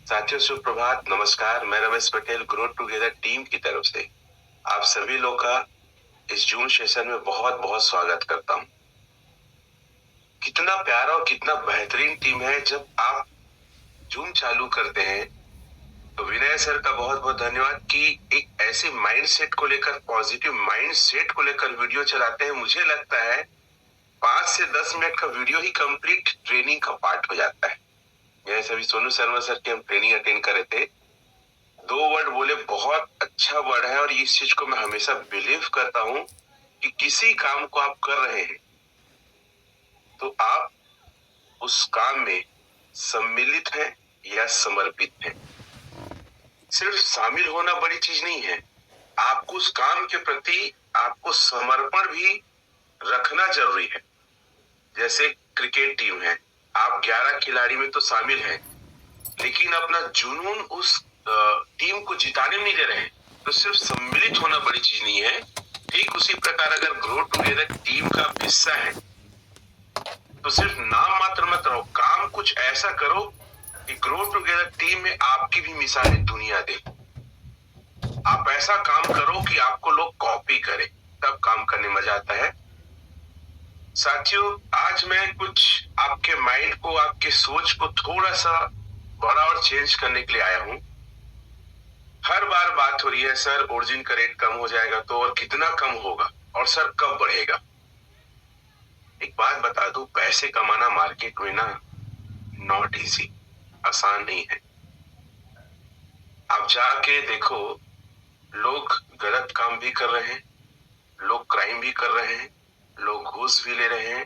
साथियों सुप्रभात, नमस्कार। मैं Ramesh Patel grow together team की तरफ से आप सभी लोग का इस जूम सेशन में बहुत बहुत स्वागत करता हूं। कितना प्यारा और कितना बेहतरीन टीम है। जब आप जूम चालू करते हैं तो विनय सर का बहुत बहुत धन्यवाद कि एक ऐसे माइंडसेट को लेकर, पॉजिटिव माइंडसेट को लेकर वीडियो चलाते हैं। मुझे लगता है 5 से 10 मिनट का वीडियो ही कंप्लीट ट्रेनिंग का पार्ट हो जाता है। यह सभी सोनू शर्मा सर की हम ट्रेनिंग अटेंड कर रहे थे। 2 वर्ड बोले, बहुत अच्छा वर्ड है और इस चीज को मैं हमेशा बिलीव करता हूं कि किसी काम को आप कर रहे हैं तो आप उस काम में सम्मिलित हैं या समर्पित हैं। सिर्फ शामिल होना बड़ी चीज नहीं है, आपको उस काम के प्रति आपको समर्पण भी रखना जरूरी है। जैसे क्रिकेट टीम है, आप 11 खिलाड़ी में तो शामिल हैं, लेकिन अपना जुनून उस टीम को जिताने में नहीं दे रहे हैं, तो सिर्फ सम्मिलित होना बड़ी चीज नहीं है। ठीक उसी प्रकार अगर ग्रो टुगेदर टीम का हिस्सा है तो सिर्फ नाम मात्र मत रहो, काम कुछ ऐसा करो कि ग्रो टुगेदर टीम में आपकी भी मिसालें दुनिया दे। आप ऐसा काम करो कि आपको लोग कॉपी करें, तब काम करने मजा आता है। साथियों, आज मैं कुछ आपके माइंड को, आपके सोच को थोड़ा सा बड़ा और चेंज करने के लिए आया हूं। हर बार बात हो रही है, सर ओरिजिन का रेट कम हो जाएगा तो, और कितना कम होगा, और सर कब बढ़ेगा। एक बात बता दूं, पैसे कमाना मार्केट में ना नॉट इजी, आसान नहीं है। आप जाके देखो, लोग गलत काम भी कर रहे हैं, लोग क्राइम भी कर रहे हैं, लोग घूस भी ले रहे हैं,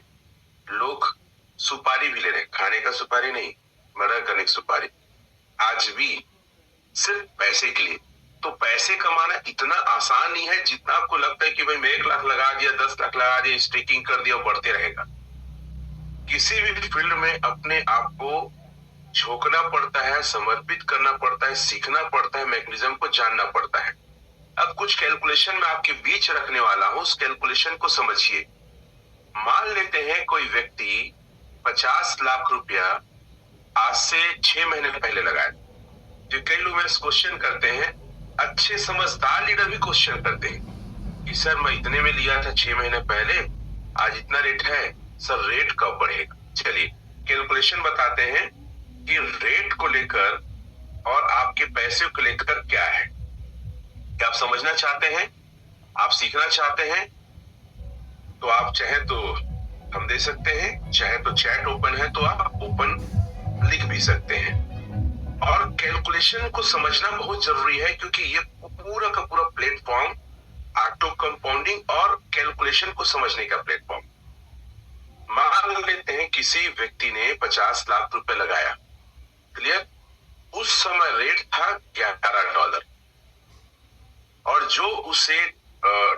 लोग सुपारी भी ले रहे हैं। खाने का सुपारी नहीं, मर्डर करने की सुपारी, आज भी सिर्फ पैसे के लिए। तो पैसे कमाना इतना आसान नहीं है जितना आपको लगता है कि भाई मैं 1 लाख लगा दिया, 10 लाख लगा दिया, स्टेकिंग कर दिया, बढ़ते रहेगा। किसी भी फील्ड में अपने आप को झोंकना पड़ता है, समर्पित करना पड़ता है, सीखना पड़ता है, मैकेनिज्म को जानना पड़ता है। अब कुछ कैलकुलेशन में आपके बीच रखने वाला हूं, उस कैलकुलेशन को समझिए। मान लेते हैं कोई व्यक्ति 50 लाख रुपया आज से 6 महीने पहले लगाया। जो कई लोग मेरे क्वेश्चन करते हैं, अच्छे समझदार लीडर भी क्वेश्चन करते हैं कि सर मैं इतने में लिया था 6 महीने पहले, आज इतना रेट है, सर रेट कब बढ़ेगा। चलिए कैलकुलेशन बताते हैं कि रेट को लेकर और आपके पैसे को लेकर क्या है। क्या आप समझना चाहते हैं, आप सीखना चाहते हैं, तो आप चाहे तो हम दे सकते हैं, चाहे तो चैट ओपन है तो आप ओपन लिख भी सकते हैं। और कैलकुलेशन को समझना बहुत जरूरी है, क्योंकि ये पूरा का पूरा प्लेटफॉर्म ऑटो कंपाउंडिंग और कैलकुलेशन को समझने का प्लेटफॉर्म। मान लेते हैं किसी व्यक्ति ने 50 लाख रुपए लगाया, क्लियर। उस समय रेट था $11 और जो उसे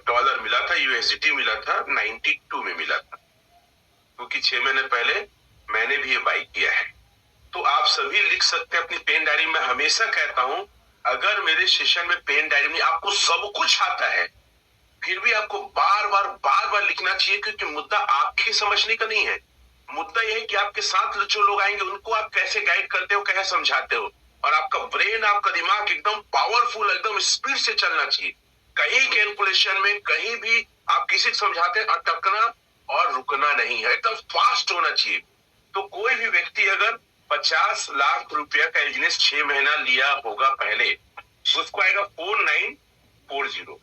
डॉलर मिला था, यूएसडीटी मिला था 92 में मिला था, क्योंकि 6 महीने पहले मैंने भी ये बाई किया है। तो आप सभी लिख सकते हैं अपनी पेन डायरी में। हमेशा कहता हूं, अगर मेरे सेशन में पेन डायरी में आपको सब कुछ आता है, फिर भी आपको बार बार लिखना चाहिए, क्योंकि मुद्दा आपके समझने का नहीं है। मुद्दा यह है कि आपके साथ जो लोग आएंगे उनको आप कैसे गाइड करते हो, कैसे समझाते हो। और आपका ब्रेन, आपका दिमाग एकदम पावरफुल, एकदम स्पीड से चलना चाहिए। कहीं कैलकुलेशन में कहीं भी आप किसी को समझाते हैं, अटकना और रुकना नहीं है, एकदम फास्ट होना चाहिए। तो कोई भी व्यक्ति अगर 50 लाख रुपया का बिजनेस 6 महीना लिया होगा पहले, उसको आएगा 4940।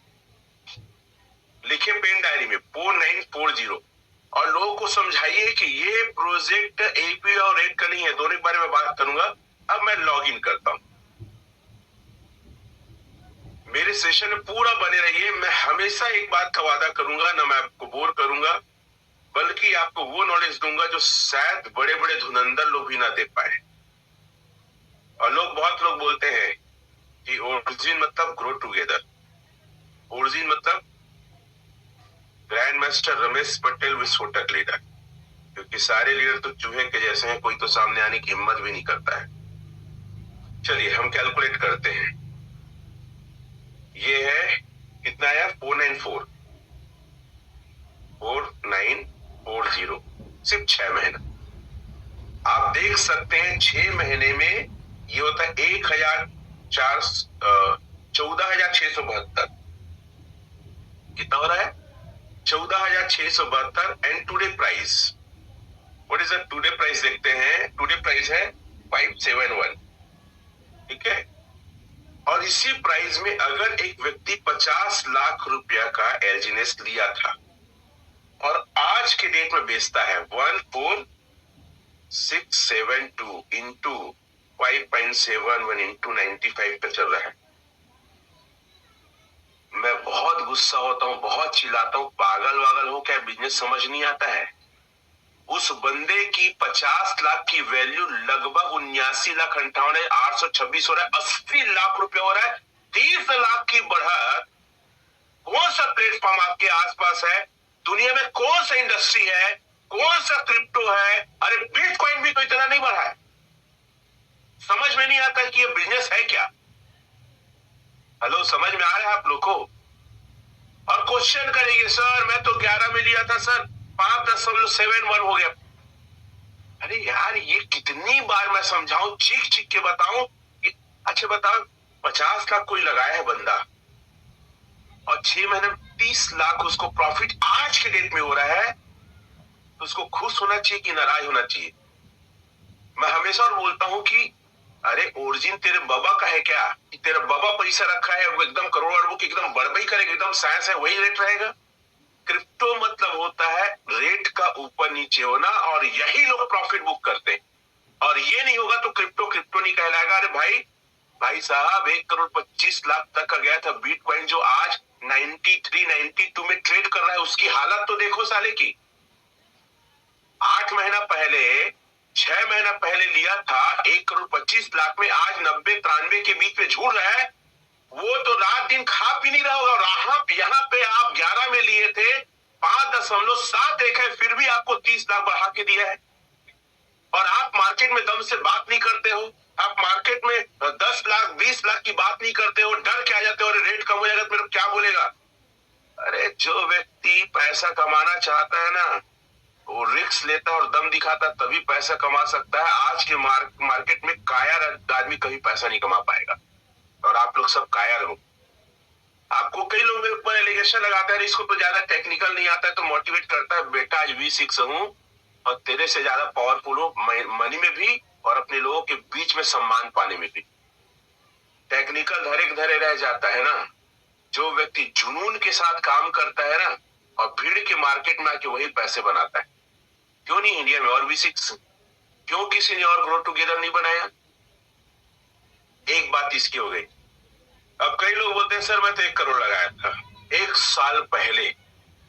लिखे पेन डायरी में 4940, और लोगों को समझाइए कि ये प्रोजेक्ट एपी और रेट का नहीं है। दोनों के बारे में बात करूंगा। अब मैं लॉग इन करता हूं, मेरे सेशन में पूरा बने रहिए। मैं हमेशा एक बात का वादा करूंगा, ना मैं आपको बोर करूंगा, बल्कि आपको वो नॉलेज दूंगा जो शायद बड़े बड़े धुरंधर लोग भी ना दे पाए। और बहुत लोग बोलते हैं कि ओरिजिन मतलब ग्रो टुगेदर, ओरिजिन मतलब ग्रैंड मास्टर रमेश पटेल विस्फोटक लीडर, क्योंकि सारे लीडर तो चूहे के जैसे हैं, कोई तो सामने आने की हिम्मत भी नहीं करता है। चलिए हम कैलकुलेट करते हैं। ये है कितना आया, 4940, सिर्फ 6 महीना। आप देख सकते हैं 6 महीने में ये होता है 14,672। कितना हो रहा है? 14,672। And today price, what is the today price? देखते हैं। टुडे प्राइस है 571। ठीक है। और इसी प्राइस में अगर एक व्यक्ति 50 लाख रुपया का एलजीनेस लिया था और आज के डेट में बेचता है 14,672 इंटू 5.71 इंटू 95 पे चल रहा है। मैं बहुत गुस्सा होता हूँ, बहुत चिल्लाता हूँ, पागल वागल हो क्या? बिजनेस समझ नहीं आता है? उस बंदे की 50 लाख की वैल्यू लगभग 79,58,826 हो रहा है, 80 लाख रुपया हो रहा है, 30 लाख की बढ़त। कौन सा प्लेटफॉर्म आपके आसपास है? दुनिया में कौन सा इंडस्ट्री है? कौन सा क्रिप्टो है? अरे बिटकॉइन भी तो इतना नहीं बढ़ा है। समझ में नहीं आता कि ये बिजनेस है क्या। हेलो, समझ में आ रहा है आप लोग को? और क्वेश्चन करेंगे, सर मैं तो 11 में लिया था सर, 5.71 हो गया। अरे यार, ये कितनी बार मैं समझाऊं, चीख चीख के बताऊं कि अच्छा बताओ, 50 लाख कोई लगाया है बंदा और 6 महीने में 30 लाख उसको प्रॉफिट आज के डेट में हो रहा है, तो उसको खुश होना चाहिए कि नाराज होना चाहिए? मैं हमेशा बोलता हूं कि अरे ओरिजिन तेरे बाबा का है क्या? कि तेरा बाबा पैसा रखा है वो एकदम करोड़ अरबों की एकदम बड़बड़ी करेगा, एकदम साइंस है वही रेट रहेगा? क्रिप्टो मतलब होता है रेट का ऊपर नीचे होना, और यही लोग प्रॉफिट बुक करते हैं। और ये नहीं होगा तो क्रिप्टो क्रिप्टो नहीं कहलाएगा। अरे भाई साहब, 1,25,00,000 तक का गया था बिटकॉइन, जो आज 93 92 में ट्रेड कर रहा है। उसकी हालत तो देखो साले की। 8 महीना पहले, 6 महीना पहले लिया था 1,25,00,000 में, आज 90 93 के बीच में झूल रहा है। वो तो रात दिन खा पी नहीं रहा होगा। यहाँ पे आप 11 में लिए थे, 5.71 है, फिर भी आपको 30 लाख बढ़ा के दिया है। और आप मार्केट में दम से बात नहीं करते हो। आप मार्केट में 10 लाख 20 लाख की बात नहीं करते हो, डर के आ जाते हो, अरे रेट कम हो जाएगा तो मेरे को क्या बोलेगा। अरे जो व्यक्ति पैसा कमाना चाहता है ना, वो रिस्क लेता है और दम दिखाता है, तभी पैसा कमा सकता है। आज के मार्केट में कायर आदमी कभी पैसा नहीं कमा पाएगा, और आप लोग सब कायर हो। आपको कई लोग मेरे ऊपर एलिगेशन लगाते हैं, इसको तो ज्यादा टेक्निकल नहीं आता है, तो मोटिवेट करता है, बेटा आज V6 हूँ और तेरे से ज्यादा पावरफुल हो मनी में भी और अपने लोगों के बीच में सम्मान पाने में भी। टेक्निकल धरे धरे रह जाता है ना। जो व्यक्ति जुनून के साथ काम करता है ना, और भीड़ के मार्केट में आके वही पैसे बनाता है। क्यों नहीं इंडिया में और V6? क्यों किसी ने और ग्रो टुगेदर नहीं बनाया? एक बात इसकी हो गई। अब कई लोग बोलते हैं सर मैं तो 1 करोड़ लगाया था 1 साल पहले,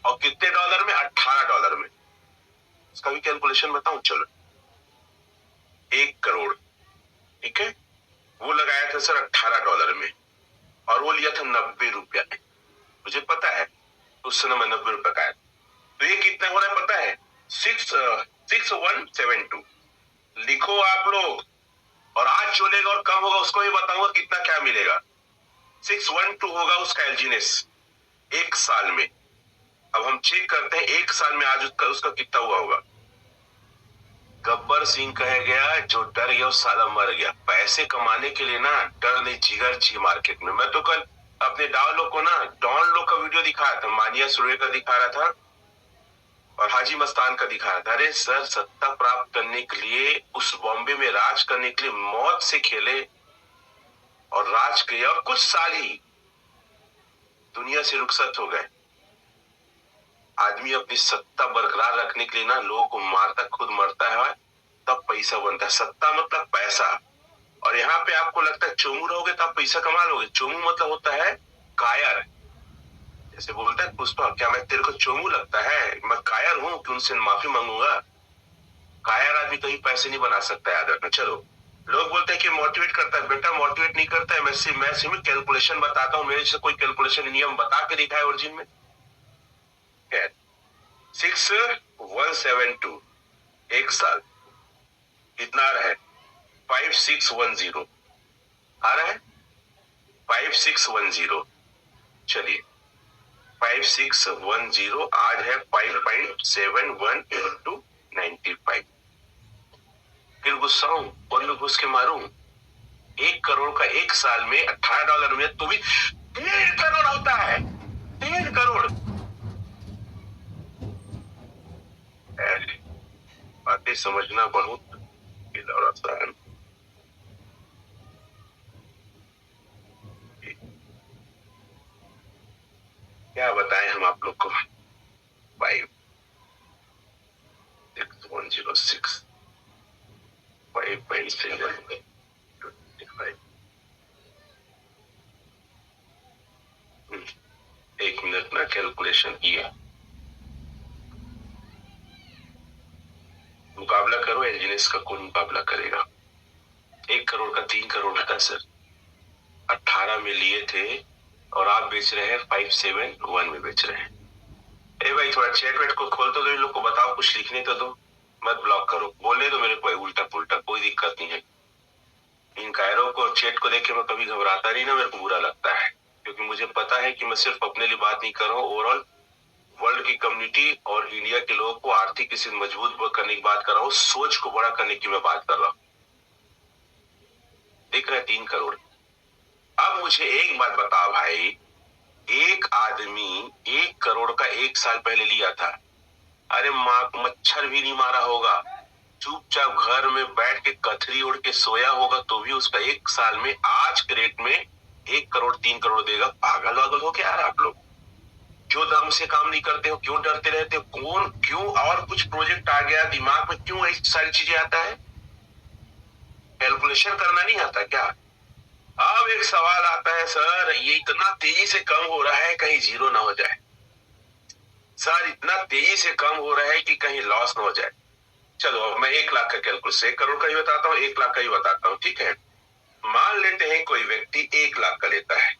और कितने डॉलर में? $18 में। इसका भी कैलकुलेशन बताऊं? चलो, 1 करोड़, ठीक है, वो लगाया था सर $18 में, और वो लिया था 90 रुपया में। मुझे पता है उस समय 90 रुपया का है, तो ये कितना हो रहा है पता है? 6172 लिखो आप लोग। और आज जो लेगा और कम होगा उसको भी बताऊंगा कितना क्या मिलेगा। 612 होगा उसका एलजीनेस 1 साल में। अब हम चेक करते हैं 1 साल में आज उसका कितना हुआ होगा। गब्बर सिंह कह गया, जो डर गया उस साला मर गया। पैसे कमाने के लिए ना डर नहीं, जिगर चाहिए मार्केट में। मैं तो कल अपने डॉन लोग को ना, डॉन लोग का वीडियो दिखाया था, मानिया सुरे का दिखा रहा था और हाजी मस्तान का दिखा रहा था। अरे सर, सत्ता प्राप्त करने के लिए, उस बॉम्बे में राज करने के लिए मौत से खेले और राज किया, और कुछ साल ही दुनिया से रुखसत हो गए। आदमी अपनी सत्ता बरकरार रखने के लिए ना लोगों को मारता, खुद मरता है, तब पैसा बनता है। सत्ता मतलब पैसा। और यहाँ पे आपको लगता है चोमू रहोगे तो आप पैसा कमा लोगे। चोमू मतलब होता है कायर। जैसे बोलता है पुष्पा, क्या मैं तेरे को चोमू लगता है? मैं कायर हूं कि उनसे माफी मांगूंगा? कायर आदमी कहीं पैसे नहीं बना सकता, याद रखना। चलो, लोग बोलते हैं कि मोटिवेट करता है। बेटा मोटिवेट नहीं करता है, मैं सिर्फ कैलकुलेशन बताता हूँ। मेरे से कोई कैलकुलेशन नियम बता के दिखाए ओरिजिन में। 6172 1 साल कितना आ रहा है? 5610 आ रहा है, 5610। चलिए, 5610 आज है 5.71 इंटू 95। फिर गुस्सा हूं, और में घुस के मारूं? 1 करोड़ का 1 साल में $18 में तो भी 3 करोड़ होता है। 3 करोड़। बातें समझना बहुत और आसान। क्या बताएं हम आप लोग को। 56106 5.7 1 मिनट ना कैलकुलेशन किया। मुकाबला करो, एलजीनेस का कौन मुकाबला करेगा। 1 करोड़ का 3 करोड़ होता है सर। 18 में लिए थे और आप बेच रहे हैं 571 में बेच रहे हैं। ए भाई थोड़ा चैट वेट को खोल तो दो, इन लोग को बताओ, कुछ लिखने तो दो, मत ब्लॉक करो, बोलने दो मेरे को उल्टा पुल्टा, कोई दिक्कत नहीं है। इन कायरों को चैट को देख के मैं कभी घबराता नहीं ना, मेरे को बुरा लगता है, क्योंकि मुझे पता है कि मैं सिर्फ अपने लिए बात नहीं कर रहा हूँ, ओवरऑल वर्ल्ड की कम्युनिटी और इंडिया के लोगों को आर्थिक स्थिति मजबूत करने की बात कर रहा हूँ, सोच को बड़ा करने की मैं बात कर रहा हूँ। दिख रहा है 3 करोड़। अब मुझे एक बात बता भाई, एक आदमी 1 करोड़ का 1 साल पहले लिया था, अरे मच्छर भी नहीं मारा होगा, चुपचाप घर में बैठ के कथरी ओढ़ के सोया होगा, तो भी उसका 1 साल में आज के रेट में 1 करोड़ 3 करोड़ देगा। पागल वागल हो क्या यार आप लोग? क्यों दम से काम नहीं करते हो? क्यों डरते रहते हो? कौन क्यों और कुछ प्रोजेक्ट आ गया दिमाग में, क्यों ऐसी सारी चीजें आता है? कैलकुलेशन करना नहीं आता क्या? अब एक सवाल आता है, सर ये इतना तेजी से कम हो रहा है कहीं जीरो ना हो जाए, सर इतना तेजी से कम हो रहा है कि कहीं लॉस ना हो जाए। चलो मैं 1 लाख का कैलकुलेशन, 1 करोड़ का ही बताता हूँ, 1 लाख का ही बताता हूँ, ठीक है। मान लेते हैं कोई व्यक्ति 1 लाख का लेता है,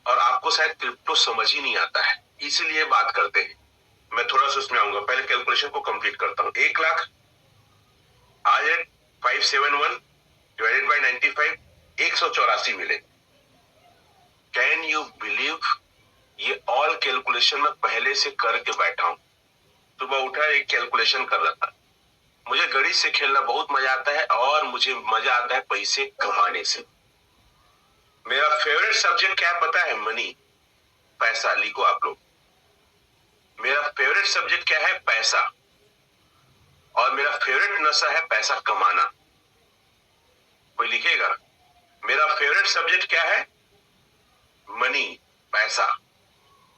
और आपको शायद क्रिप्टो समझ ही नहीं आता है, इसलिए बात करते हैं। मैं थोड़ा सा उसमें आऊंगा, पहले कैलकुलेशन को कंप्लीट करता हूँ। 1 लाख आज 571 डिवाइडेड बाय 95, 184 मिले। Can you believe? ये ऑल कैलकुलेशन में पहले से करके बैठा हूं। सुबह उठा एक कैलकुलेशन कर रहा था। मुझे गणित से खेलना बहुत मजा आता है, और मुझे मजा आता है पैसे कमाने से। मेरा फेवरेट सब्जेक्ट क्या है पता है? मनी, पैसा। लिखो आप लोग, मेरा फेवरेट सब्जेक्ट क्या है? पैसा। और मेरा फेवरेट नशा है पैसा कमाना। कोई लिखेगा? मेरा फेवरेट सब्जेक्ट क्या है? मनी, पैसा।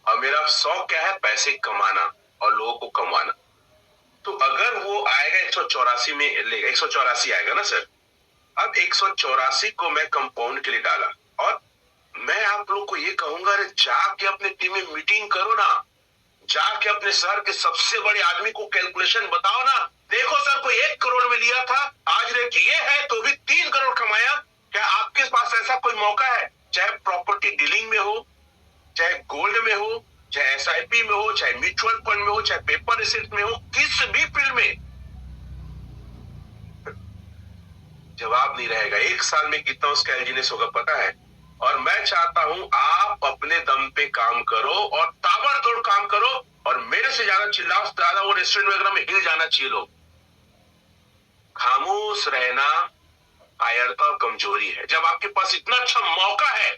और मेरा शौक क्या है? पैसे कमाना और लोगों को कमाना। तो अगर वो आएगा 184 में लेगा, 184 आएगा ना सर। अब 184 को मैं कंपाउंड के लिए डाला, और मैं आप लोग को ये कहूंगा, अरे जाके अपने टीम में मीटिंग करो ना, जाके अपने शहर के सबसे बड़े आदमी को कैलकुलेशन बताओ ना। देखो सर, कोई 1 करोड़ में लिया था, आज रेट ये है तो भी 3 करोड़ कमाया। क्या आपके पास ऐसा कोई मौका है? चाहे प्रॉपर्टी डीलिंग में हो, चाहे गोल्ड में हो, चाहे एसआईपी में हो, चाहे म्यूचुअल फंड में हो, चाहे पेपर एसेट में हो, किस भी फील्ड में जवाब नहीं रहेगा। 1 साल में कितना उसका एलजीनेस होगा पता है? और मैं चाहता हूं आप अपने दम पे काम करो और ताबड़तोड़ काम करो, और मेरे से ज्यादा चिल्लाओ, ज्यादा वो रेस्टोरेंट वगैरह में हिल जाना चाहिए लोग। खामोश रहना कायरता और कमजोरी है। जब आपके पास इतना अच्छा मौका है,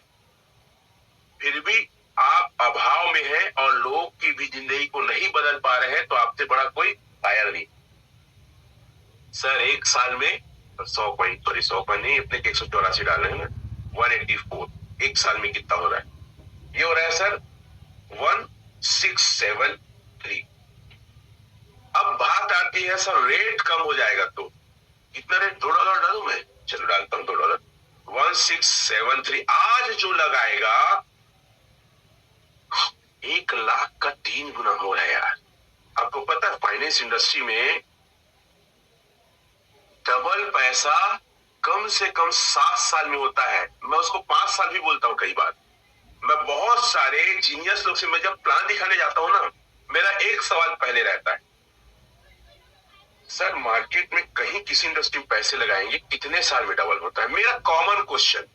फिर भी आप अभाव में हैं और लोग की भी जिंदगी को नहीं बदल पा रहे हैं, तो आपसे बड़ा कोई कायर नहीं। सर 1 साल में 100 कॉइन नहीं, अपने 184 डालने हैं ना, 184। 1 साल में कितना हो रहा है? ये हो रहा है सर 1673। अब बात आती है सर रेट कम हो जाएगा तो कितना रेट? $2 डालू मैं? चलो डालता हूं $2। 1673 आज जो लगाएगा 1 लाख का 3 गुना हो रहा है यार। आपको पता है फाइनेंस इंडस्ट्री में डबल पैसा कम से कम 7 साल में होता है। मैं उसको 5 साल भी बोलता हूं कई बार। मैं बहुत सारे जीनियस लोग से मैं जब प्लान दिखाने जाता हूं ना, मेरा एक सवाल पहले रहता है, सर मार्केट में कहीं किसी इंडस्ट्री में पैसे लगाएंगे कितने साल में डबल होता है? मेरा कॉमन क्वेश्चन।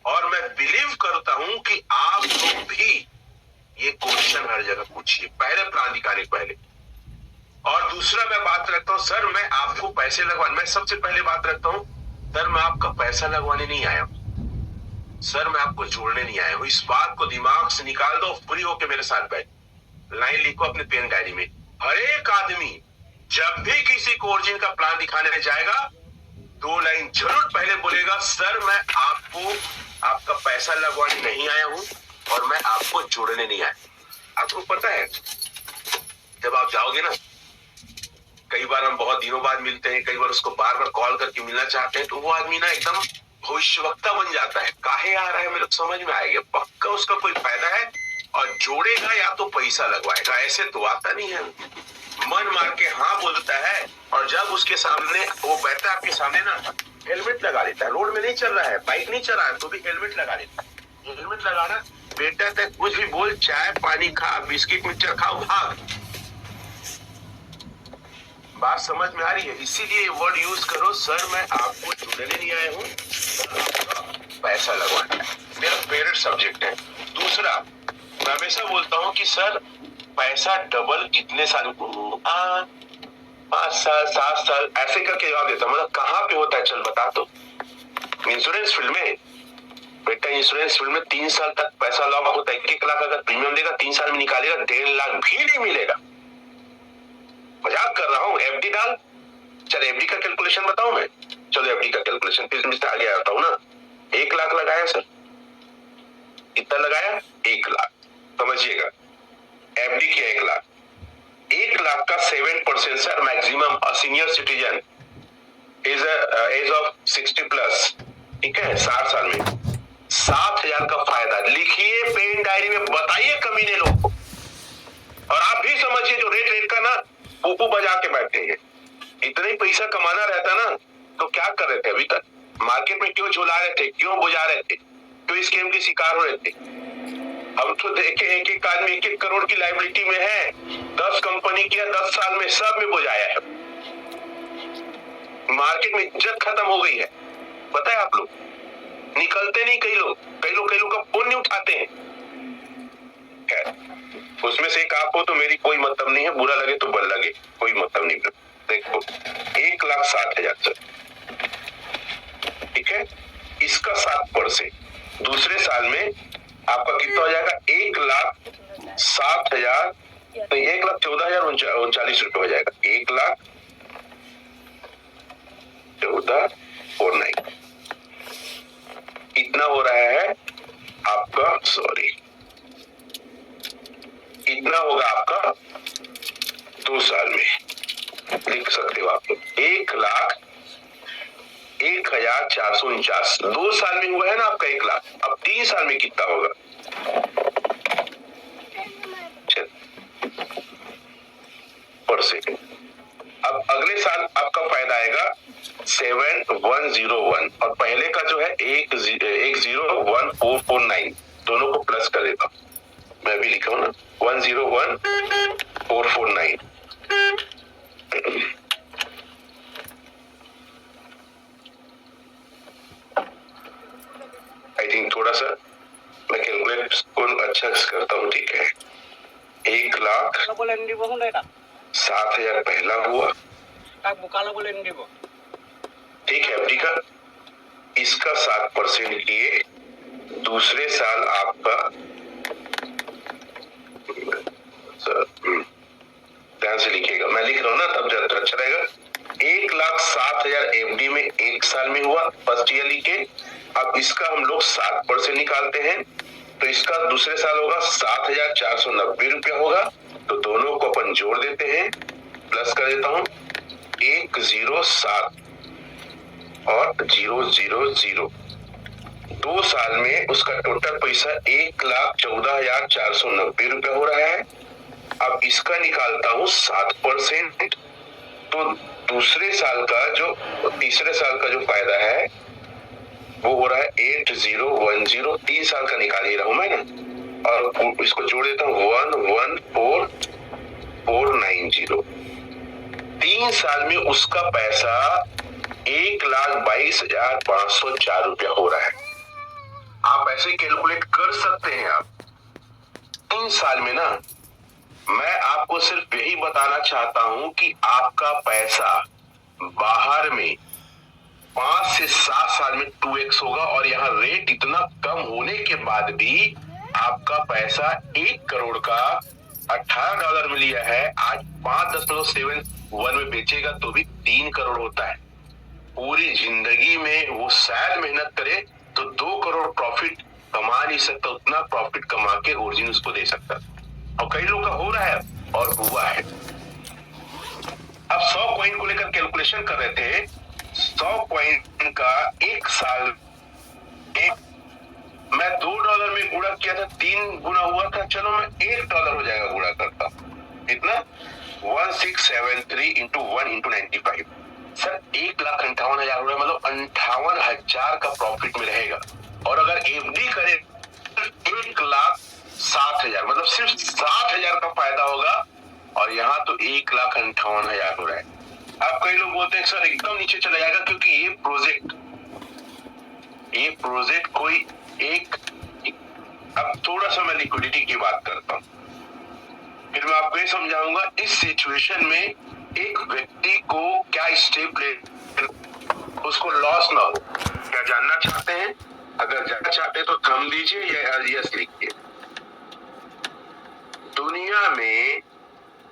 और मैं बिलीव करता हूं कि आप लोग भी ये क्वेश्चन हर जगह पूछिए पहले प्लान दिखाने पहले। और दूसरा मैं बात रखता हूं, सर मैं आपको पैसे लगवा, मैं सबसे पहले बात रखता हूं सर मैं आपका पैसा लगवाने नहीं आया हूँ सर, मैं आपको जोड़ने नहीं आया हूँ। इस बात को दिमाग से निकाल दो, फ्री होके मेरे साथ बैठ, लाइन लिखो अपने पेन डायरी में। हर एक आदमी जब भी किसी को ओरिजिन का प्लान दिखाने जाएगा 2 लाइन जरूर पहले बोलेगा, सर मैं आपको आपका पैसा लगवाने नहीं आया हूँ और मैं आपको जोड़ने नहीं आया। आपको पता है जब आप जाओगे ना, कई बार हम बहुत दिनों बाद मिलते हैं, कई बार उसको बार बार कॉल करके मिलना चाहते हैं, तो वो आदमी ना एकदम भविष्यवक्ता बन जाता है। काहे आ रहा है मेरे को समझ में आएगा, पक्का उसका कोई फायदा है और जोड़ेगा या तो पैसा लगवाएगा, ऐसे तो आता नहीं है। मन मार के हाँ बोलता है और जब उसके सामने वो बैठता है आपके सामने ना, हेलमेट लगा लेता है। रोड में नहीं चल रहा है, बाइक नहीं चल रहा है, तो भी हेलमेट लगा लेता है। हेलमेट लगाना बेटा तक कुछ भी बोल, चाय पानी खा, बिस्किट मिक्सचर खाओ, भाग। बात समझ में आ रही है? इसीलिए वर्ड यूज करो, सर मैं आपको जोड़ने नहीं आया हूँ, पैसा लगवाना है। मेरा फेवरेट सब्जेक्ट है। दूसरा, मैं हमेशा बोलता हूँ कि सर पैसा डबल कितने साल, 5 साल 7 साल ऐसे करके जवाब देता हूँ। मतलब कहाँ पे होता है, चल बता। तो इंश्योरेंस फील्ड में बेटा, इंश्योरेंस फील्ड में 3 साल तक पैसा लॉक होता है। 1 लाख अगर प्रीमियम देगा 3 साल में निकालेगा 1.5 लाख भी नहीं मिलेगा। मजाक कर रहा हूँ। एफडी डाल, चल एफडी का कैलकुलेशन बताऊं मैं। चलो एफडी का कैलकुलेशन फिर आगे आता हूँ ना। 1 लाख लगाया सर, कितना लगाया? 1 लाख। समझिएगा, एफडी किया 1 लाख। 1 लाख का 7% sir maximum. Senior citizen is age of 60 plus, ठीक है, 60 साल में 7,000 का फायदा। लिखिए पेन डायरी में, बताइए कमीने लोग को। और आप भी समझिए जो रेट का ना पोपू बजा के बैठे हैं। इतना ही पैसा कमाना रहता ना तो क्या कर रहे थे अभी तक? मार्केट में क्यों झुला रहे थे, क्यों बुझा रहे थे, क्यों स्कैम के शिकार हो रहे थे? हम तो देखे एक आदमी 1-1 करोड़ की लायबिलिटी में है, 10 कंपनी किया, 10 साल में सब में बुझाया है। मार्केट में इज्जत खत्म हो गई है, पता है आप लोग? निकलते नहीं कई लोग का फोन नहीं उठाते हैं। उसमें से एक आप हो तो मेरी कोई मतलब नहीं है, बुरा लगे तो बल लगे, कोई मतलब नहीं। देखो 1,60,000 सर, ठीक है, इसका 7%। दूसरे साल में आपका कितना हो जाएगा? 1,60,000, तो 1,14,039 रुपए हो जाएगा। 1,14,49 इतना हो रहा है आपका, सॉरी, इतना होगा आपका 2 साल में। लिख सकते हो आप लोग 1,01,449 2 साल में हुआ है ना आपका 1 लाख। अब 3 साल में कितना होगा? %। अब अगले साल आपका फायदा आएगा 7,101 और पहले का जो है 1,01,449, दोनों को प्लस कर देता हूं। मैं भी लिखा हूं ना 1,01,449। आई थिंक थोड़ा सा मैं कैलकुलेट को अच्छा करता हूँ, ठीक है। 1,07,000 पहला हुआ, ठीक है, एफडी का। इसका 7% किए, दूसरे साल आपका, ध्यान से लिखिएगा, मैं लिख रहा हूँ ना तब ज्यादा अच्छा रहेगा। 1,07,000 एफडी में 1 साल में हुआ, फर्स्ट ईयर लिखे। अब इसका हम लोग 7% निकालते हैं, तो इसका दूसरे साल होगा 7,490 रुपया होगा। तो दोनों को अपन जोड़ देते हैं, प्लस कर देता हूं 107 और 000। 2 साल में उसका टोटल पैसा 1,14,490 रुपया हो रहा है। अब इसका निकालता हूं 7%, तो दूसरे साल का जो, तीसरे साल का जो फायदा है वो हो रहा है 8,010। 3 साल का निकाल ही रहा हूं मैं ना, और इसको जोड़ देता हूं 1,14,490। 3 साल में उसका पैसा 1,22,504 रुपया हो रहा है। आप ऐसे कैलकुलेट कर सकते हैं। आप 3 साल में ना, मैं आपको सिर्फ यही बताना चाहता हूं कि आपका पैसा बाहर में 5 से 7 साल में 2x होगा। और यहाँ रेट इतना कम होने के बाद भी आपका पैसा 1 करोड़ का $18 में लिया है, आज 5.71 में बेचेगा तो भी 3 करोड़ होता है। पूरी जिंदगी में वो शायद मेहनत करे तो 2 करोड़ प्रॉफिट कमा नहीं सकता, उतना प्रॉफिट कमा के ओरिजिन उसको दे सकता। और कई लोग का हो रहा है और हुआ है। अब 100 कॉइन को लेकर कैलकुलेशन कर रहे थे। 100 कॉइन का 1 साल मैं $2 में गुणा किया था, 3 गुना हुआ था। चलो मैं $1 हो जाएगा गुणा करता हूं। कितना? 1673 इंटू 1 इंटू 95। सर 1,58,000 हो रहा है, मतलब 58,000 का प्रॉफिट में रहेगा। और अगर एफडी करे 1,60,000, मतलब सिर्फ 60,000 का फायदा होगा। और यहाँ तो 1,58,000 हो रहा है। अब कई लोग बोलते हैं सर एकदम नीचे चला जाएगा, क्योंकि ये प्रोजेक्ट कोई एक। अब थोड़ा सा मैं लिक्विडिटी की बात करता हूं, फिर मैं आपको ये समझाऊंगा इस सिचुएशन में एक व्यक्ति को क्या स्टेप ले उसको लॉस ना हो। क्या जानना चाहते हैं? अगर जानना चाहते हैं तो थम दीजिए या यस लिखिए। दुनिया में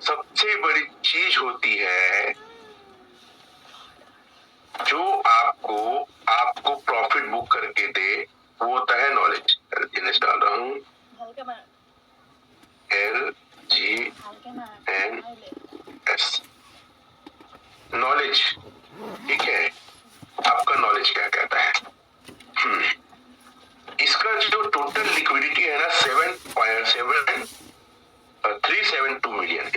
सबसे बड़ी चीज होती है जो आपको प्रॉफिट बुक करके दे, वो होता है नॉलेज। डाल रहा हूँ LGNS, नॉलेज। ठीक है, आपका नॉलेज क्या कहता है? इसका जो टोटल लिक्विडिटी है ना 372 मिलियन है।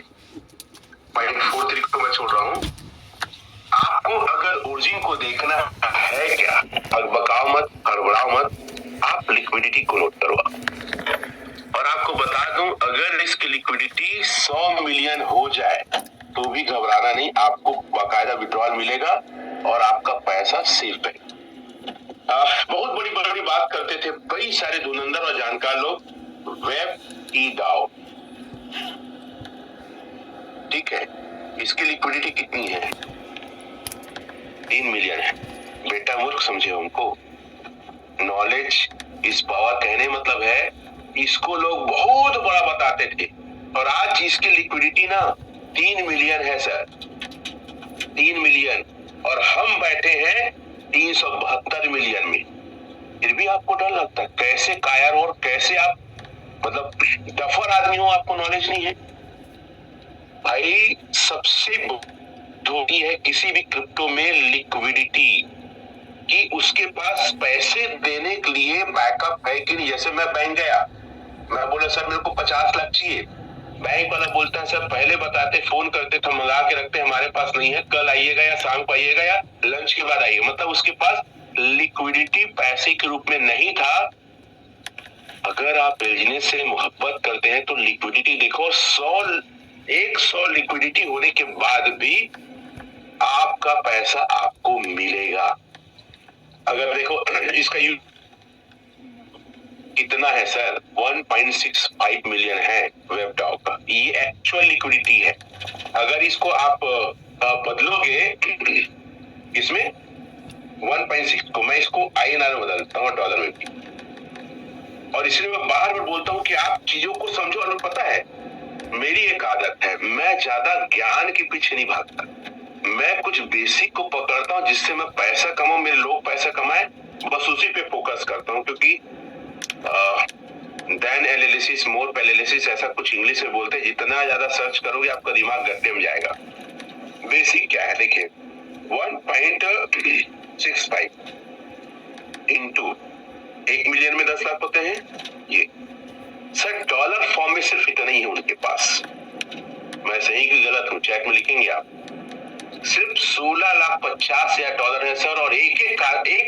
0.43 को मैं छोड़ रहा हूँ। आपको अगर ओरिजिन को देखना है क्या, बकाओ मत, हड़बड़ाओ मत, आप लिक्विडिटी को नोट करो। और आपको बता दूं, अगर इसकी लिक्विडिटी 100 मिलियन हो जाए तो भी घबराना नहीं, आपको बाकायदा विड्रॉल मिलेगा और आपका पैसा सेफ है। बहुत बड़ी बड़ी बात करते थे कई सारे धुरंधर और जानकार लोग, वेब ई डाओ। ठीक है, इसकी लिक्विडिटी कितनी है? 3 मिलियन है। बेटा मूर्ख समझे हमको। नॉलेज इस पावर कहने मतलब है, इसको लोग बहुत बड़ा बताते थे और आज इसकी लिक्विडिटी ना 3 मिलियन है सर, 3 मिलियन। और हम बैठे हैं 372 मिलियन में, फिर भी आपको डर लगता है। कैसे कायर और कैसे आप मतलब डफर आदमी हो, आपको नॉलेज नहीं है भाई। सबसे धोती है किसी भी क्रिप्टो में लिक्विडिटी कि उसके पास पैसे देने के लिए बैकअप है कि नहीं। जैसे मैं बैंक गया, मैं बोला सर मेरे को 50 लाख चाहिए, बैंक वाला बोलता है सर पहले बताते, फोन करते तो मंगा के रखते, हमारे पास नहीं है, कल आइएगा या शाम को आइएगा या लंच के बाद आइएगा। मतलब उसके पास लिक्विडिटी पैसे के रूप में नहीं था। अगर आप बिजनेस से मोहब्बत करते हैं तो लिक्विडिटी देखो। 100 लिक्विडिटी होने के बाद भी आपका पैसा आपको मिलेगा। अगर देखो इसका कितना है सर, 1.65 मिलियन है वेबडॉग का, ये एक्चुअल लिक्विडिटी है। अगर इसको आप बदलोगे इसमें 1.6 को, मैं इसको INR में बदलता हूँ डॉलर में भी। और इसलिए मैं बार बार बोलता हूँ कि आप चीजों को समझो। और पता है मेरी एक आदत है, मैं ज्यादा ज्ञान के पीछे नहीं भागता, मैं कुछ बेसिक को पकड़ता हूँ जिससे मैं पैसा कमाऊं, मेरे लोग पैसा कमाए, बस उसी पे फोकस करता हूँ। क्योंकि देन एनालिसिस मोर पैरालिसिस, ऐसा कुछ इंग्लिश में बोलते हैं। जितना ज्यादा सर्च करोगे आपका दिमाग गड्ढे में जाएगा। बेसिक क्या है देखिए, 1.65 इंटू 1 मिलियन में 10 लाख होते हैं। ये सर डॉलर फॉर्म में सिर्फ इतना ही है उनके पास। मैं सही कि गलत हूं, चैट में लिखेंगे आप। सिर्फ 16,50,000 डॉलर है सर। और एक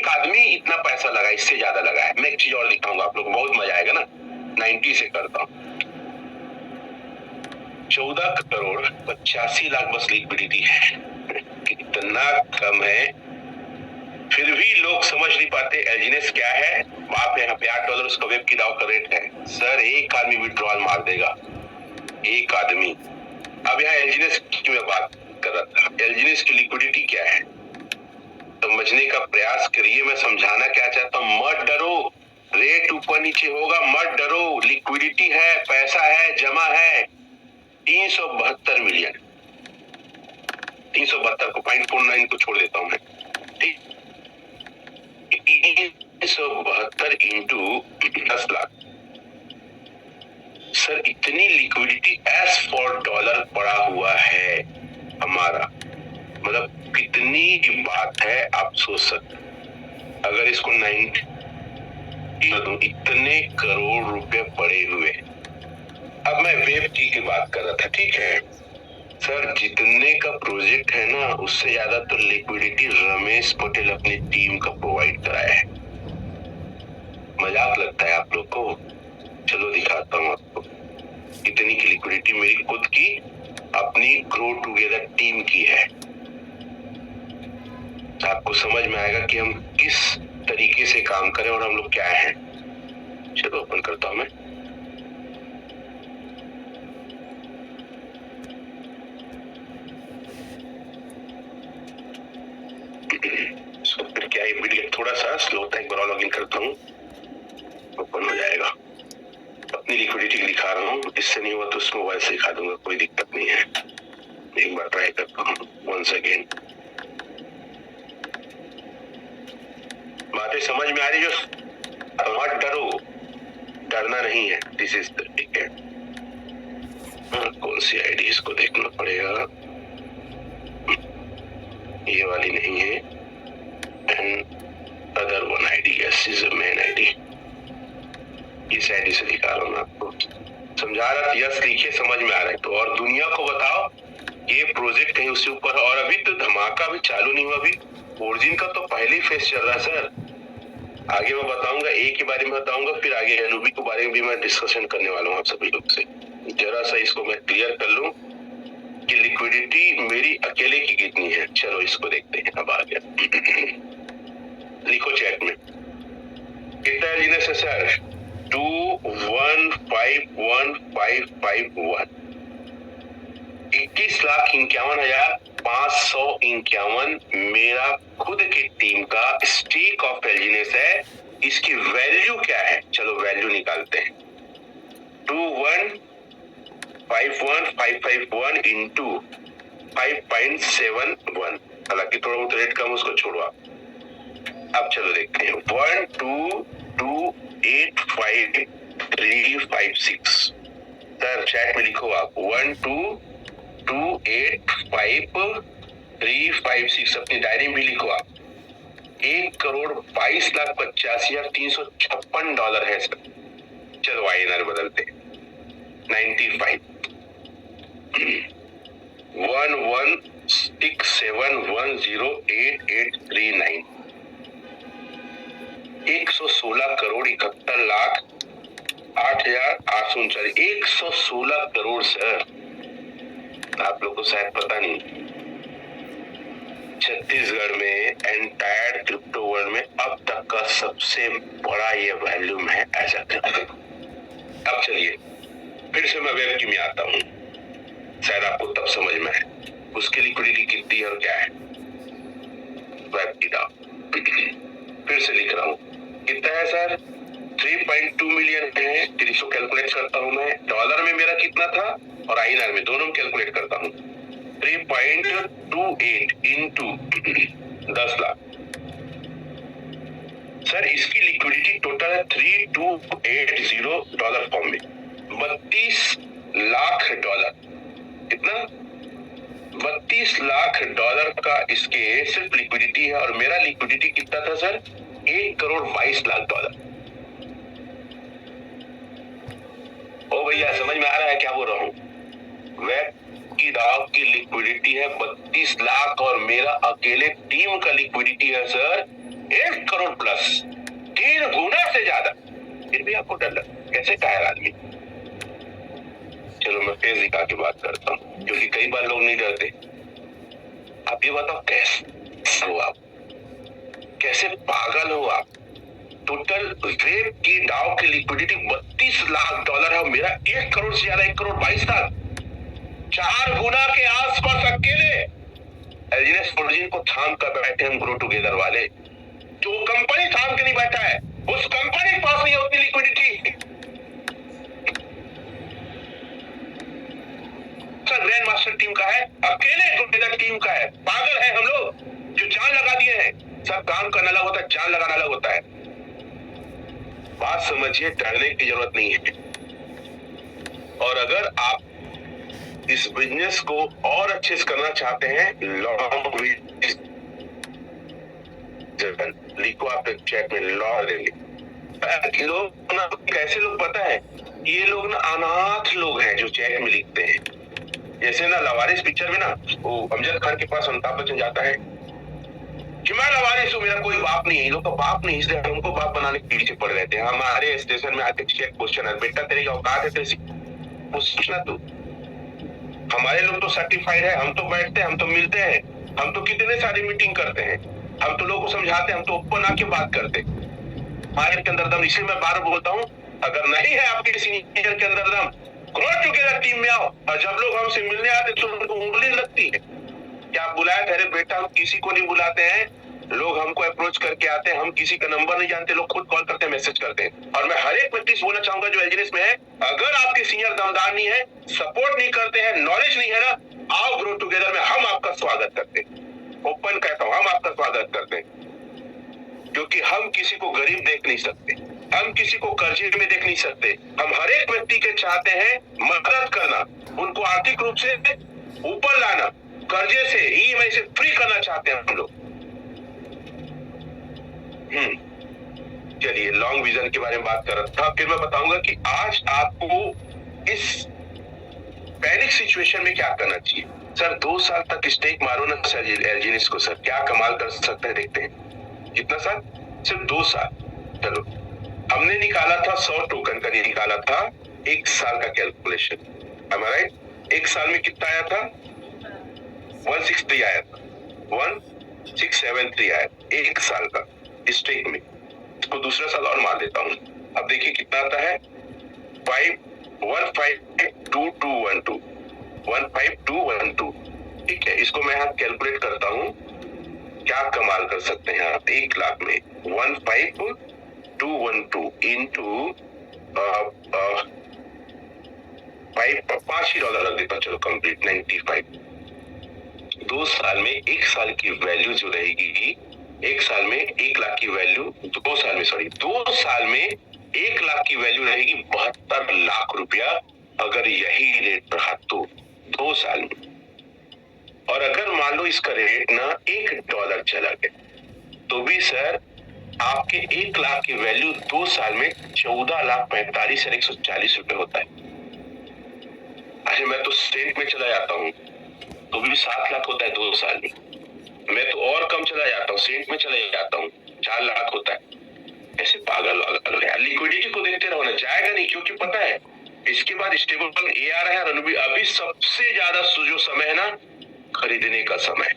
आदमी इतना पैसा लगा, इससे ज्यादा लगा है। मैं एक चीज और दिखाऊंगा आप लोग, बहुत मजा आएगा ना। 90 से करता हूं, 14,85,00,000 बस लिक्विडिटी है। कितना कम है, फिर भी लोग समझ नहीं पाते एलजीनेस क्या है। आप यहाँ पे $8 उसका वेब की दाव का रेट है सर। एक आदमी विड्रॉल मार देगा, एक आदमी। अब यहाँ एलजीनेस की मैं बात कर रहा था, एलजीनेस की लिक्विडिटी क्या है? समझने का प्रयास करिए। मैं समझाना क्या चाहता हूँ, मत डरो, रेट ऊपर नीचे होगा, मत डरो, लिक्विडिटी है, पैसा है, जमा है 372 मिलियन। 372 को 0.49 को छोड़ देता हूं मैं, ठीक, 372 इंटू 10 लाख। सर इतनी लिक्विडिटी एज फॉर डॉलर पड़ा हुआ है हमारा, मतलब कितनी बात है आप सोच सकते। अगर इसको 90 दूं, इतने करोड़ रुपए पड़े हुए। अब मैं वेब की बात कर रहा था, ठीक है सर, जितने का प्रोजेक्ट है ना उससे ज्यादा तो लिक्विडिटी रमेश पटेल अपनी टीम का प्रोवाइड कराया है। मजाक लगता है आप लोग को? चलो दिखाता हूँ आपको। इतनी की लिक्विडिटी मेरी खुद की अपनी ग्रो टुगेदर टीम की है। आपको समझ में आएगा कि हम किस तरीके से काम करें और हम लोग क्या हैं। चलो ओपन करता हूं मैं। फिर क्या है, वीडियो थोड़ा सा स्लो होता है, एक बार लॉगिन करता हूँ, ओपन हो जाएगा। अपनी लिक्विडिटी दिखा रहा हूँ, इससे नहीं हुआ तो उस मोबाइल से दिखा दूंगा, कोई दिक्कत नहीं है। एक बार ट्राई करता हूँ वंस अगेन। बातें समझ में आ रही? जो मत डरो, डरना नहीं है, दिस इज ठीक है। कौन सी आईडी इसको देखना पड़ेगा, ये वाली नहीं है, and other one ID, yes is main ID. इस आईडी से दिखा रहा हूँ मैं आपको, समझा रहा था। यस लिखिए, समझ में आ रहा है तो। और दुनिया को बताओ ये प्रोजेक्ट कहीं उससे ऊपर। और अभी तो धमाका भी चालू नहीं हुआ, अभी ओरिजिन का तो पहली फेज चल रहा है सर। आगे मैं बताऊंगा, ए के बारे में बताऊंगा, फिर आगे एनओबी के बारे में भी मैं डिस्कशन करने वाला हूँ आप सभी लोग से। जरा सा इसको मैं क्लियर कर लूं कि लिक्विडिटी मेरी अकेले की कितनी है। चलो इसको देखते हैं। अब आ गया, लिखो चैट में कितना है सर। 2151,551 21,51,551 मेरा खुद की टीम का स्टेक ऑफ एल्जिनेस है। इसकी वैल्यू क्या है, चलो वैल्यू निकालते हैं। 21,51,551 इंटू 5.71, हालांकि थोड़ा बहुत रेट कम, उसको छोड़ो आप। अब चलो देखते हैं, 12285,356। सर चैट में लिखो आप 12285,356, अपनी डायरी में लिखो आप। 1,22,85,356 डॉलर है सर। चलो INR बदलते, 95 1167108839, 116 करोड़ 71 लाख 8,839, 116 करोड़ सर। आप लोग को शायद पता नहीं, छत्तीसगढ़ में एंटायर क्रिप्टो वर्ल्ड में अब तक का सबसे बड़ा ये वॉल्यूम है ऐसा क्रिप्टो। अब चलिए फिर से मैं वेब की में आता हूँ, शायद आपको तब समझ में आए उसकी लिक्विडिटी कितनी है और क्या है। वेब की दाव फिर से लिख रहा हूँ, कितना है सर, 3.2 मिलियन है। फिर इसको कैलकुलेट करता हूँ मैं, डॉलर में मेरा कितना था और INR में, दोनों में कैलकुलेट करता हूँ। 3.28 इंटू 10 लाख। सर इसकी लिक्विडिटी टोटल है 3280 डॉलर फॉर्म में, 32 लाख डॉलर। कितना, 32 लाख डॉलर का इसके सिर्फ लिक्विडिटी है। और मेरा लिक्विडिटी कितना था सर, 1,22,00,000 ओ भैया समझ में आ रहा है क्या बोल रहा हूँ? वेब की दाव की लिक्विडिटी है 32 लाख और मेरा अकेले टीम का लिक्विडिटी है सर 1 करोड़ प्लस, 3 गुना से ज्यादा। फिर भी आपको डर लगा, कैसे टायर आदमी। चलो मैं फेस दिखा के बात करता हूँ, क्योंकि कई बार लोग नहीं डरते। आप ये बताओ कैसे हो आप, कैसे पागल हो आप। टोटल वेब की डाउ की लिक्विडिटी 32 लाख डॉलर है, मेरा 1 करोड़ से ज्यादा, 1 करोड़ 22 लाख, 4 गुना के आसपास अकेले। एलजीएस ओरिजिन को थाम कर बैठे हम ग्रो टुगेदर वाले, जो कंपनी थाम के नहीं बैठा है, उस कंपनी के पास नहीं होती लिक्विडिटी। ग्रैंड मास्टर टीम का है, अकेले टुगेदर टीम का है। पागल है हम लोग जो जान लगा दिए हैं। सब काम करना अलग होता है, जान लगाना अलग होता है। बात समझिए, डरने की जरूरत नहीं है। और अगर आप इस बिजनेस को और अच्छे से करना चाहते हैं, लॉन्ग लिखो, आप चेक में लॉ देंगे। लोग ना, कैसे लोग पता है, ये लोग ना अनाथ लोग हैं जो चेक में लिखते हैं। जैसे ना लवारिस पिक्चर में ना वो अमजद खान के पास अमिताभ बच्चन जाता है कि मैं लवारिस हूँ, मेरा कोई बाप नहीं है। लोग का बाप नहीं, इसलिए हमको बाप बनाने के पीछे पड़ रहते हैं। हमारे स्टेशन में आते चेक क्वेश्चन है, बेटा तेरी औकात है, तेरी पूछना तू। हमारे लोग तो सर्टिफाइड है, हम तो बैठते हैं, हम तो मिलते हैं, हम तो कितने सारी मीटिंग करते हैं, हम तो लोगों को समझाते हैं, हम तो ओपन आके बात करते हैं। हमारे के अंदर दम, इसलिए मैं बार बोलता हूँ, अगर नहीं है आपके सीनियर के अंदर दम, ग्रो टुगेदर टीम में आओ। और जब लोग हमसे मिलने आते तो उनको उंगली लगती है, क्या बुलाया था? अरे बेटा, हम किसी को नहीं बुलाते हैं, लोग हमको अप्रोच करके आते हैं, हम किसी का नंबर नहीं जानते, लोग खुद कॉल करते हैं, मैसेज करते हैं। और मैं हर एक व्यक्ति से बोलना चाहूंगा जो एलजीएस में है, अगर आपके सीनियर दमदार नहीं है, सपोर्ट नहीं करते हैं, नॉलेज नहीं है ना, आओ ग्रो टुगेदर में, हम आपका स्वागत करते हैं। ओपन कहता हूं, हम आपका स्वागत करते हैं, क्योंकि हम किसी को गरीब देख नहीं सकते, हम किसी को कर्जे में देख नहीं सकते। हम हर एक व्यक्ति के चाहते हैं मदद करना, उनको आर्थिक रूप से ऊपर लाना, कर्जे से, ईएमआई से फ्री करना चाहते हैं हम लोग। चलिए, लॉन्ग विजन के बारे में बात कर रहा था। फिर मैं बताऊंगा कि आज आपको इस पैनिक सिचुएशन में क्या करना चाहिए। सर 2 साल तक स्टेक मारो ना सर एलजीएस को, सर क्या कमाल कर सकते हैं, देखते हैं। कितना साल? सिर्फ 2 साल। चलो, हमने निकाला था 100 टोकन का, निकाला था 1 साल का कैलकुलेशन, राइट? 1 साल में कितना आया था? 163 आया था, 1673 आया 1 साल का स्टेक में। इसको दूसरा साल और मार देता हूं। अब देखिए कितना आता है, 152212, 15212। ठीक है, इसको मैं यहाँ कैलकुलेट करता हूँ, क्या कमाल कर सकते हैं आप 1 लाख में। 15212 इंटू $5 रख देता हूँ, चलो कंप्लीट 95। 2 साल में 1 साल की वैल्यू जो रहेगी, 1 साल में 1 लाख की वैल्यू, 2 साल में 1 लाख की वैल्यू रहेगी 72 लाख रुपया, अगर यही रेट रहा तो 2 साल में। और अगर मान लो इसका रेट ना $1 चला गया, तो भी सर आपके 1 लाख की वैल्यू 2 साल में 14,45,140 रुपए होता है। अरे मैं तो स्टेट में चला जाता हूँ तो भी 7 लाख होता है 2 साल में। मैं तो और कम चला जाता हूँ, सेंट में चले जाता हूँ, 4 लाख होता है। ऐसे पागल है। लिक्विडिटी को देखते रहो ना, जाएगा नहीं, क्योंकि पता है इसके बाद स्टेबल ए आ रहा है। और अभी सबसे ज्यादा जो समय है ना, खरीदने का समय।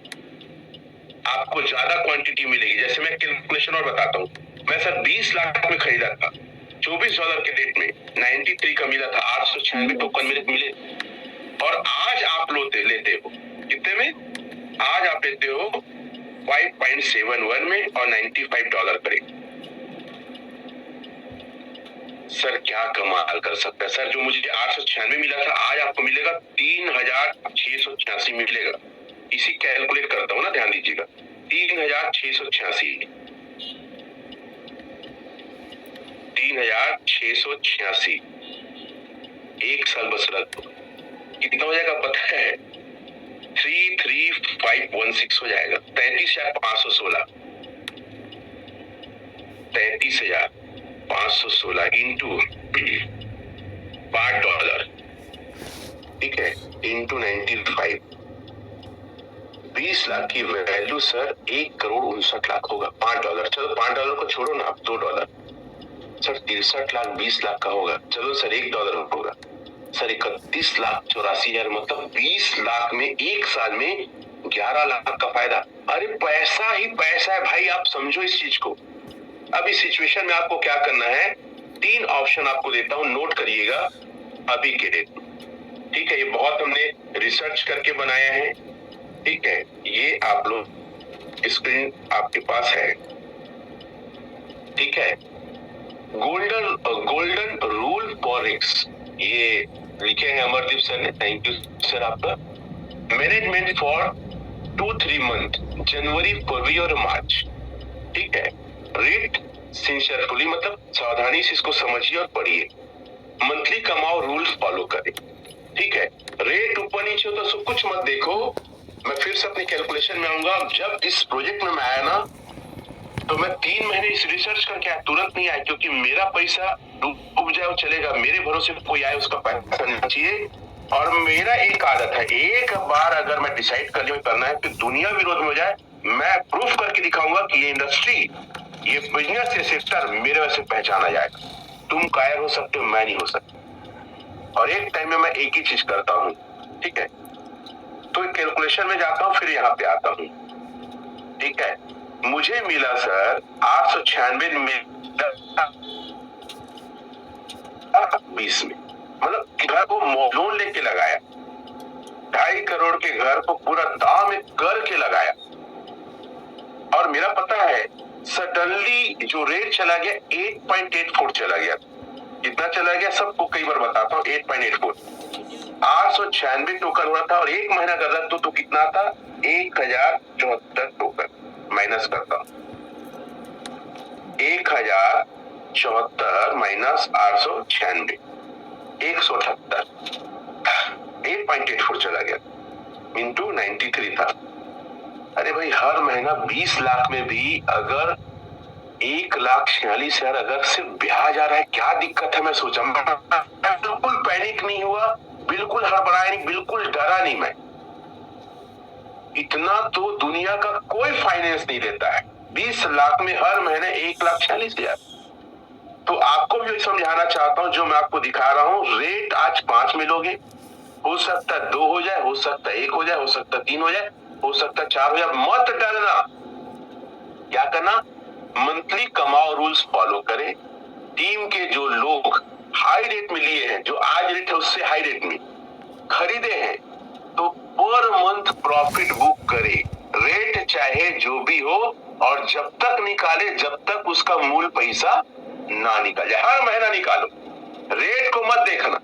आपको ज्यादा क्वांटिटी मिलेगी। जैसे मैं कैलकुलेशन और बताता हूँ, मैं सर 20 लाख में खरीदा था, $24 के रेट में 93 का मिला था, 896 टोकन मेरे मिले। और आज आप लेते हो कितने में? आज आप लेते हो 5.71 में और $95 करें। सर क्या कमाल कर सकता है सर, जो मुझे 896 मिला था, आज आपको मिलेगा 3686 मिलेगा। इसी कैलकुलेट करता हूँ ना, ध्यान दीजिएगा, 3686, 3686, 1 साल बस रख दो, कितना हो जाएगा पता है? 33516 हो जाएगा, 33,516, 33,516 इंटू $5, ठीक है, इंटू 95, 20 लाख की वैल्यू सर 1,59,00,000 होगा। $5, चलो $5 को छोड़ो ना, आप $2 सर, 63 लाख 20 लाख का होगा। चलो सर $1 होगा सर, 31,84,000, मतलब 20 लाख में 1 साल में 11 लाख का फायदा। अरे पैसा ही पैसा है भाई, आप समझो इस चीज को। अब इस सिचुएशन में आपको क्या करना है, 3 ऑप्शन आपको देता हूं, नोट करिएगा अभी के डेट। ठीक है, ये बहुत हमने रिसर्च करके बनाया है, ठीक है, ये आप लोग स्क्रीन आपके पास है, ठीक है। गोल्डन रूल फॉरेक्स, ये लिखे हैं अमरदीप सर ने, थैंक यू सर आपका। मैनेजमेंट फॉर 2-3 मंथ, जनवरी, फरवरी और मार्च, ठीक है। रीड सिंसियरफुली, मतलब सावधानी से इसको समझिए और पढ़िए। मंथली कमाओ रूल्स फॉलो करें, ठीक है। रेट ऊपर नीचे हो तो सब कुछ मत देखो। मैं फिर से अपनी कैलकुलेशन में आऊंगा। जब इस प्रोजेक्ट में मैं आया ना, तो मैं 3 महीने इस रिसर्च करके आया, तुरंत नहीं आया, क्योंकि मेरा पैसा डूब जाए वो चलेगा, मेरे भरोसे कोई आए उसका पैसा नहीं चाहिए। और मेरा एक आदत है, एक बार अगर मैं डिसाइड कर लिया करना है कि दुनिया विरोध में हो जाए, मैं प्रूफ करके दिखाऊंगा कि ये इंडस्ट्री, ये बिजनेस, ये सेक्टर मेरे वजह से पहचाना जाएगा। तुम कायर हो सकते हो, मैं नहीं हो सकता। और एक टाइम में मैं एक ही चीज करता हूँ, ठीक है। तो कैलकुलेशन में जाता हूँ, फिर यहाँ पे आता हूँ, ठीक है। मुझे मिला सर 896 में 20 में, मतलब घर को लोन लेके लगाया, 2.5 करोड़ के घर को पूरा दाम करके लगाया। और मेरा पता है सडनली जो रेट चला गया 8.84 चला गया। कितना चला गया सबको कई बार बताता हूँ, 8.84। 896 टोकन हुआ था, और एक महीना कर रख तो कितना था, 1074 टोकन। माइनस करता हूँ, 1074 माइनस 896, 178, 8.84 चला गया, इंटू 93 था। अरे भाई, हर महीना 20 लाख में भी अगर 1,46,000 अगर सिर्फ ब्याज आ रहा है, क्या दिक्कत है? मैं सोचा, बिल्कुल पैनिक नहीं हुआ, बिल्कुल हड़बड़ाया नहीं, बिल्कुल डरा नहीं मैं। इतना तो दुनिया का कोई फाइनेंस नहीं देता है। 20 लाख में हर महीने 1,46,000। तो आपको भी समझाना चाहता हूं, जो मैं आपको दिखा रहा हूं, रेट आज 5 में लोगे, हो सकता है 2 हो जाए, हो सकता है 1 हो जाए, हो सकता है 3 हो जाए, हो सकता है 4 हो जाए। मत डरना। क्या करना? मंथली कमाओ रूल्स फॉलो करें। टीम के जो लोग हाई रेट में लिए हैं, जो आज रेट है उससे हाई रेट में खरीदे हैं, तो पर मंथ प्रॉफिट बुक करे, रेट चाहे जो भी हो, और जब तक निकाले जब तक उसका मूल पैसा ना निकल जाए। हर महीना निकालो, रेट को मत देखना।